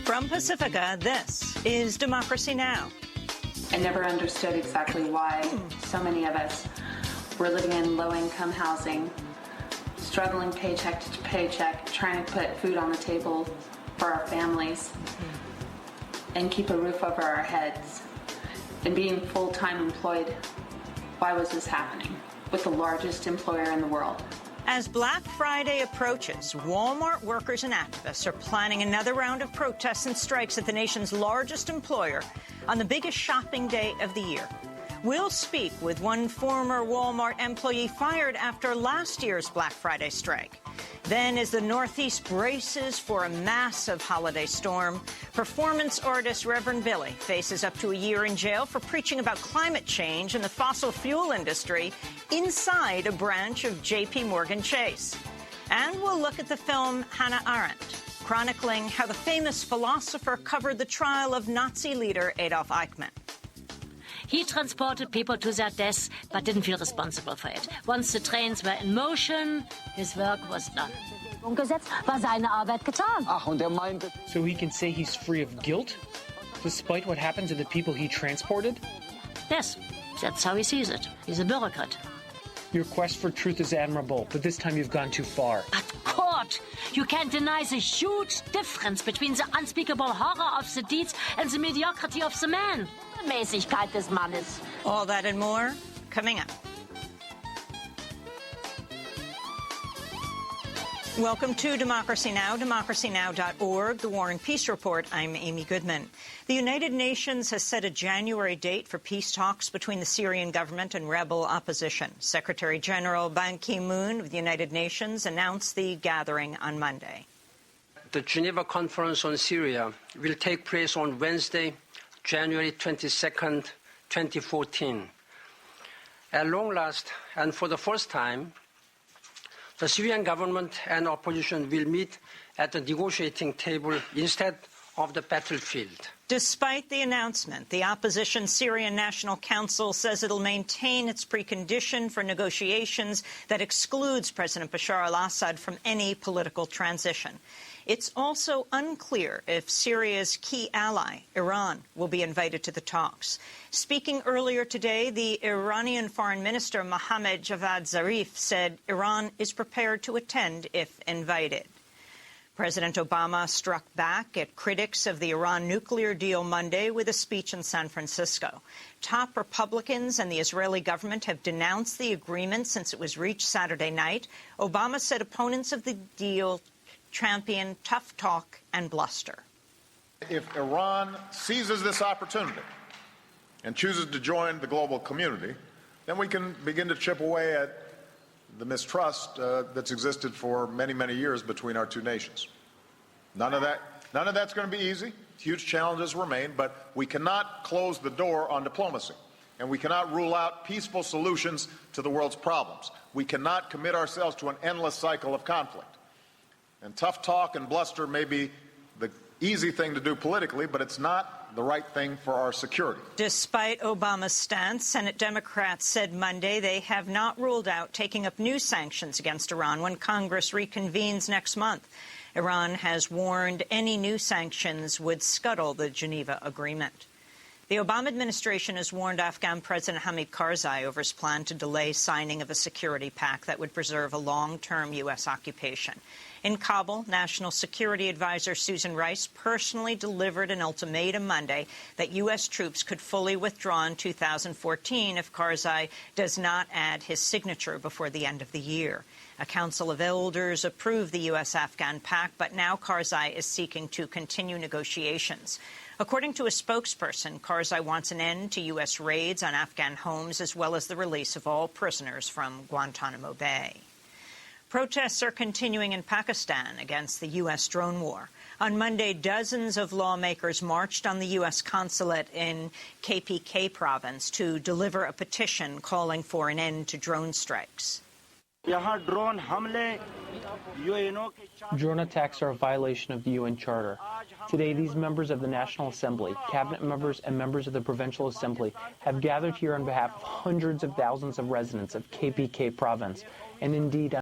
From Pacifica, this is Democracy Now! I never understood exactly why so many of us were living in low-income housing, struggling paycheck to paycheck, trying to put food on the table for our families and keep a roof over our heads, and being full-time employed. Why was this happening with the largest employer in the world? As Black Friday approaches, Walmart workers and activists are planning another round of protests and strikes at the nation's largest employer on the biggest shopping day of the year. We'll speak with one former Walmart employee fired after last year's Black Friday strike. Then, as the Northeast braces for a massive holiday storm, performance artist Reverend Billy faces up to a year in jail for preaching about climate change and the fossil fuel industry inside a branch of J.P. Morgan Chase. And we'll look at the film Hannah Arendt, chronicling how the famous philosopher covered the trial of Nazi leader Adolf Eichmann. He transported people to their deaths, but didn't feel responsible for it. Once the trains were in motion, his work was done. war seine Arbeit getan. So he can say he's free of guilt, despite what happened to the people he transported? Yes, that's how he sees it. He's a bureaucrat. Your quest for truth is admirable, but this time you've gone too far. But court, you can't deny the huge difference between the unspeakable horror of the deeds and the mediocrity of the man. Mäßigkeit des Mannes. All that and more coming up. Welcome to Democracy Now!, democracynow.org, the War and Peace Report. I'm Amy Goodman. The United Nations has set a January date for peace talks between the Syrian government and rebel opposition. Secretary General Ban Ki-moon of the United Nations announced the gathering on Monday. The Geneva Conference on Syria will take place on Wednesday, January 22nd, 2014. At long last, and for the first time, the Syrian government and opposition will meet at the negotiating table instead of the battlefield. Despite the announcement, the opposition Syrian National Council says it'll maintain its precondition for negotiations that excludes President Bashar al-Assad from any political transition. It's also unclear if Syria's key ally, Iran, will be invited to the talks. Speaking earlier today, the Iranian Foreign Minister Mohammad Javad Zarif said Iran is prepared to attend if invited. President Obama struck back at critics of the Iran nuclear deal Monday with a speech in San Francisco. Top Republicans and the Israeli government have denounced the agreement since it was reached Saturday night. Obama said opponents of the deal champion tough talk and bluster. If Iran seizes this opportunity and chooses to join the global community, then we can begin to chip away at the mistrust that's existed for many, many years between our two nations. None of that's going to be easy. Huge challenges remain, but we cannot close the door on diplomacy, and we cannot rule out peaceful solutions to the world's problems. We cannot commit ourselves to an endless cycle of conflict. And tough talk and bluster may be the easy thing to do politically, but it's not the right thing for our security. Despite Obama's stance, Senate Democrats said Monday they have not ruled out taking up new sanctions against Iran when Congress reconvenes next month. Iran has warned any new sanctions would scuttle the Geneva Agreement. The Obama administration has warned Afghan President Hamid Karzai over his plan to delay signing of a security pact that would preserve a long-term U.S. occupation. In Kabul, National Security Advisor Susan Rice personally delivered an ultimatum Monday that U.S. troops could fully withdraw in 2014 if Karzai does not add his signature before the end of the year. A Council of Elders approved the U.S.-Afghan pact, but now Karzai is seeking to continue negotiations. According to a spokesperson, Karzai wants an end to U.S. raids on Afghan homes as well as the release of all prisoners from Guantanamo Bay. Protests are continuing in Pakistan against the U.S. drone war. On Monday, dozens of lawmakers marched on the U.S. consulate in KPK province to deliver a petition calling for an end to drone strikes. Drone attacks are a violation of the UN Charter. Today, these members of the National Assembly, cabinet members, and members of the Provincial Assembly have gathered here on behalf of hundreds of thousands of residents of KPK province, and indeed